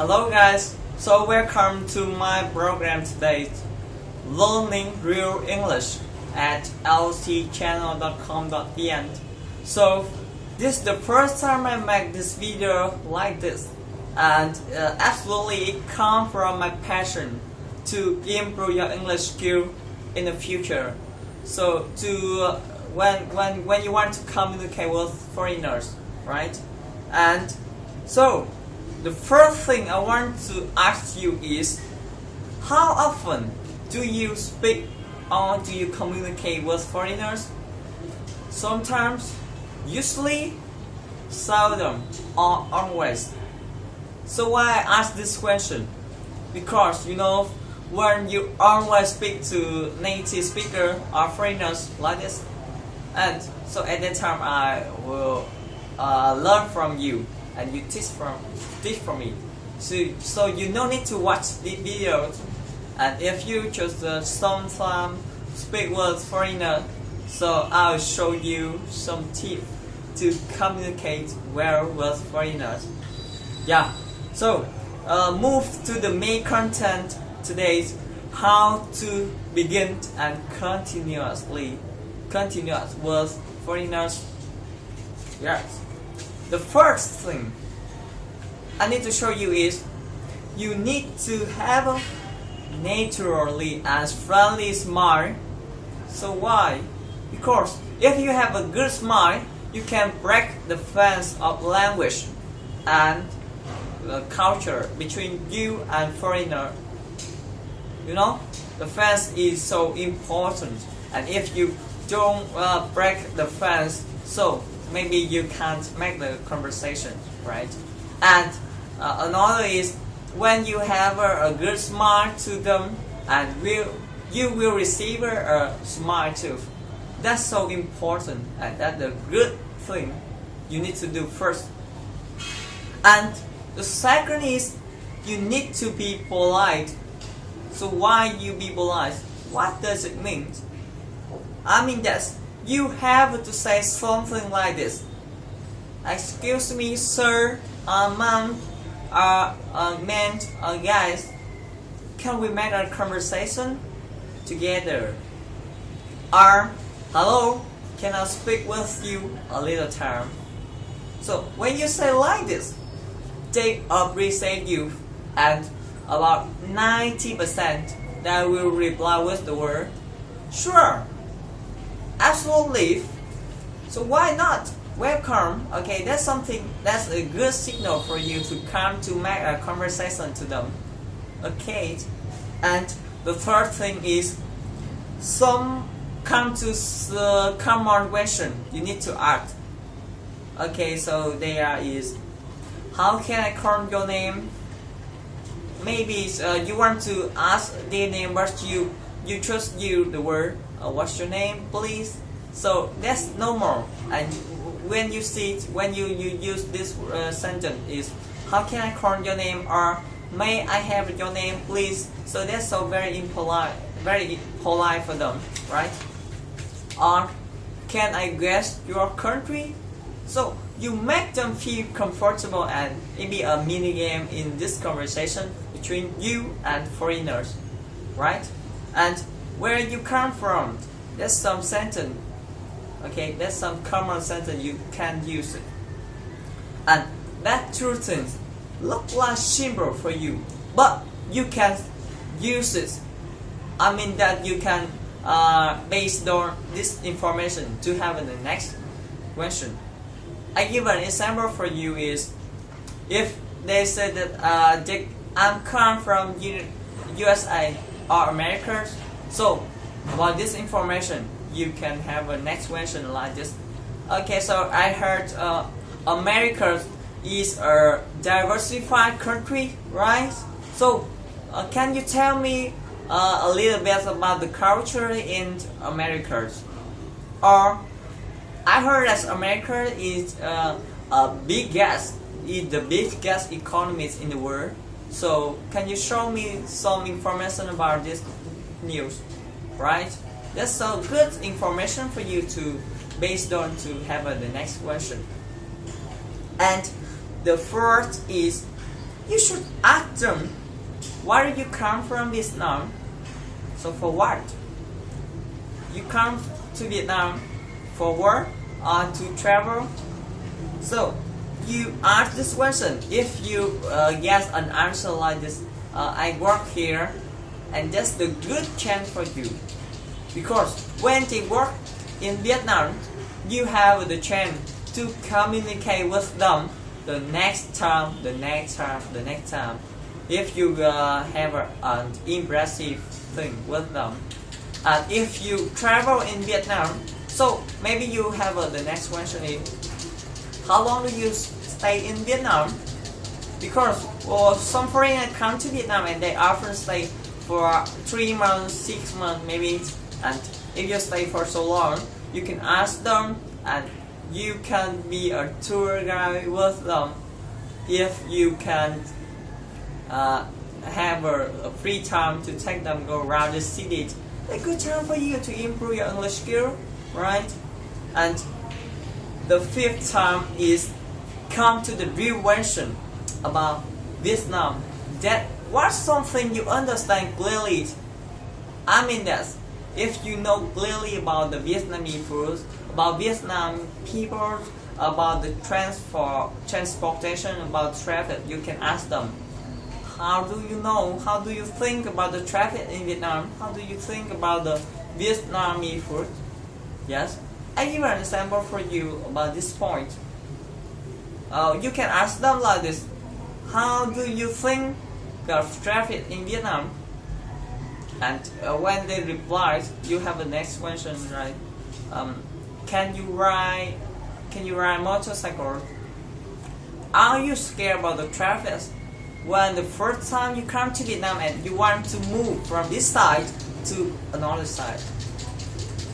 Hello guys, so welcome to my program today, Learning Real English at lcchannel.com.vn. So this is the first time I make this video like this, and absolutely it comes from my passion to improve your English skill in the future. So to when you want to communicate with foreigners, right? And so the first thing I want to ask you is, how often do you speak or do you communicate with foreigners? Sometimes, usually, seldom, or always. So why I ask this question? Because when you always speak to native speaker or foreigners like this, and so at that time I will learn from you and you teach from me. So you no need to watch the videos, and if you just sometimes speak with foreigner, so I'll show you some tips to communicate well with foreigners. Yeah. So move to the main content today: how to begin and continuous with foreigners. Yes. The first thing I need to show you is you need to have a naturally and friendly smile. So why? Because if you have a good smile, you can break the fence of language and the culture between you and foreigner. The fence is so important, and if you don't break the fence, so maybe you can't make the conversation, right? And another is, when you have a good smile to them, and you will receive a smile too. That's so important, and that's the good thing you need to do first. And the second is, you need to be polite. So why you be polite? What does it mean? I mean that you have to say something like this: excuse me, sir, ma'am, man, guys, can we make a conversation together? Or, hello, can I speak with you a little time? So when you say like this, they appreciate you, and about 90% they will reply with the word sure, absolutely. So why not? Welcome. Okay, that's a good signal for you to come to make a conversation to them. Okay, and the third thing is, some come to the common question you need to ask. Okay, so there is, how can I call your name? Maybe you want to ask their name, but you just use the word what's your name, please? So that's normal. And when you use this sentence is, how can I call your name, or may I have your name, please? So that's so very impolite, very polite for them, right? Or can I guess your country? So you make them feel comfortable, and maybe a mini game in this conversation between you and foreigners, right? And where you come from, that's some sentence. Okay, that's some common sentence you can use it. And that two things look like simple for you, but you can use it. I mean that you can based on this information to have the next question. I give an example for you is, if they say that I'm come from USA or America, so about this information you can have a next question like this. Okay, so I heard America is a diversified country, right? So can you tell me a little bit about the culture in America? Or I heard that America is the biggest economy in the world. So can you show me some information about this news, right? That's so good information for you to based on to have the next question. And the fourth is, you should ask them, where you come from Vietnam? So for what? You come to Vietnam for work or to travel? So you ask this question. If you get an answer like this, I work here, and that's the good chance for you. Because when they work in Vietnam, you have the chance to communicate with them the next time. If you have an impressive thing with them. And if you travel in Vietnam, so maybe you have the next question is, how long do you stay in Vietnam? Because some foreigners come to Vietnam and they often stay for 3 months, 6 months maybe. And if you stay for so long, you can ask them, and you can be a tour guide with them. If you can have a free time to take them go around the city, it's a good time for you to improve your English skill, right? And the fifth time is come to the real question about Vietnam. That was something you understand clearly. I mean that if you know clearly about the Vietnamese food, about Vietnam people, about the transportation, about traffic, you can ask them, how do you know, how do you think about the traffic in Vietnam? How do you think about the Vietnamese food? Yes, I give an example for you about this point. You can ask them like this, how do you think of traffic in Vietnam? And when they reply, you have the next question, right? Can you ride motorcycle? Are you scared about the traffic? When the first time you come to Vietnam and you want to move from this side to another side,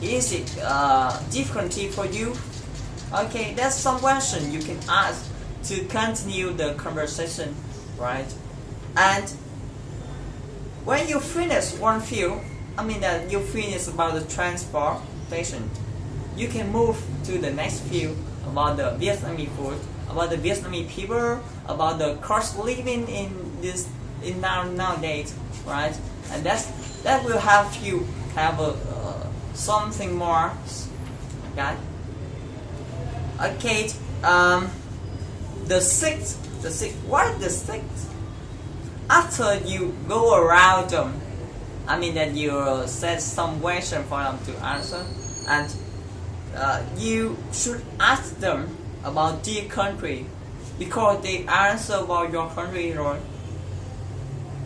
is it difficulty for you? Okay, that's some question you can ask to continue the conversation, right? And when you finish one field, I mean that you finish about the transportation, you can move to the next field about the Vietnamese food, about the Vietnamese people, about the cost living in nowadays, right? And that will help you have something more, okay? Okay. The sixth. What is the sixth? After you go around them, I mean that you set some question for them to answer, and you should ask them about their country, because they answer about your country, right?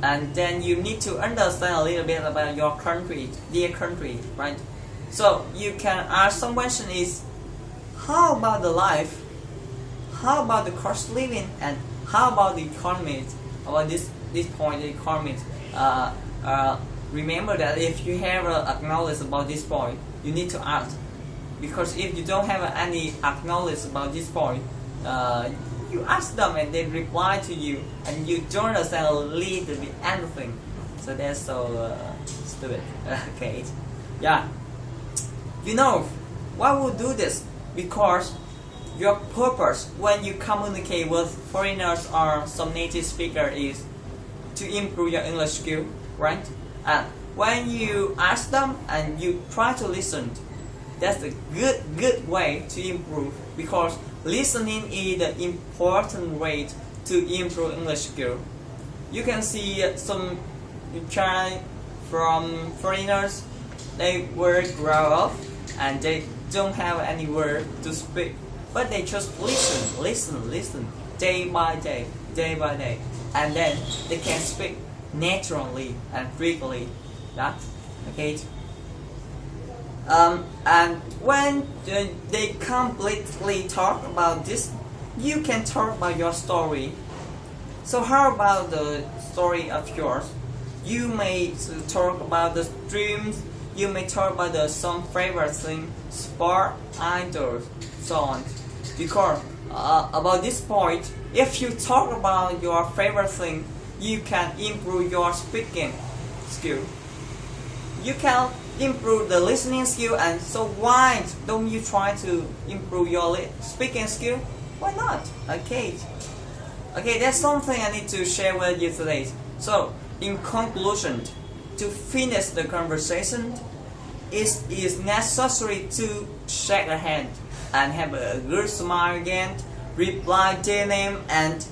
And then you need to understand a little bit about your country, their country, right? So you can ask some question is, how about the life? How about the cost of living? And how about the economy? About this point, the economy. Remember that if you have acknowledged about this point, you need to ask. Because if you don't have any acknowledge about this point, you ask them and they reply to you, and you don't understand a little bit anything. So that's so stupid. Okay, yeah. You know why we do this? Because your purpose when you communicate with foreigners or some native speaker is to improve your English skill, right? And when you ask them and you try to listen, that's a good way to improve, because listening is the important way to improve English skill. You can see some child from foreigners, they were grow up and they don't have any word to speak, but they just listen day by day, and then they can speak naturally and frequently. That okay. And when they completely talk about this, you can talk about your story. So how about the story of yours? You may talk about the dreams. You may talk about some favorite thing, sport, idols, so on. Because about this point, if you talk about your favorite thing, you can improve your speaking skill. You can improve the listening skill, and so why don't you try to improve your speaking skill? Why not? Okay. Okay, that's something I need to share with you today. So, in conclusion, to finish the conversation, it is necessary to shake a hand and have a good smile again, reply their name, and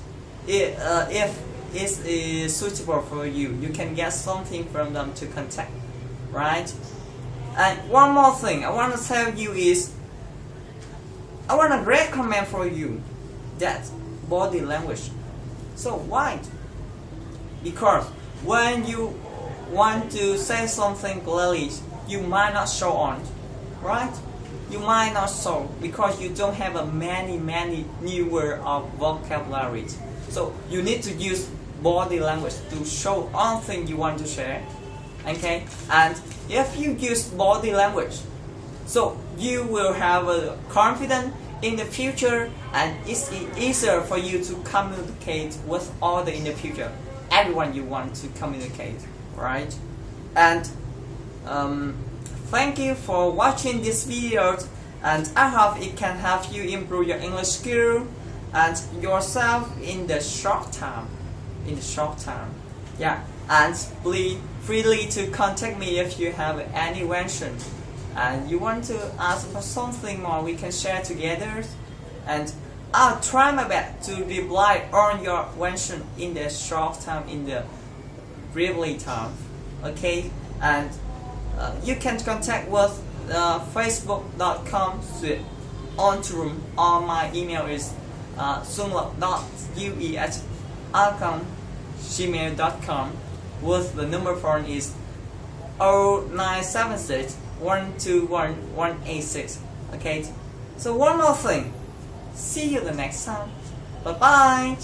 if it is suitable for you, you can get something from them to contact, right? And one more thing I want to tell you is, I want to recommend for you that body language. So why? Because when you want to say something clearly, you might not show on, right? You might not show because you don't have a many new word of vocabulary. So you need to use body language to show all things you want to share. Okay, and if you use body language, so you will have a confidence in the future, and it's easier for you to communicate with others in the future, everyone you want to communicate, right? And thank you for watching this video, and I hope it can help you improve your English skill and yourself in the short time. Yeah, and please freely to contact me if you have any question and you want to ask for something more, we can share together, and I'll try my best to reply on your question in the short time, in the briefly time. Okay, and you can contact with facebook.com/ontroom, or my email is sunglap.ue@gmail.com, with the number phone is 0976 121 186. Okay, so one more thing, see you the next time. Bye bye.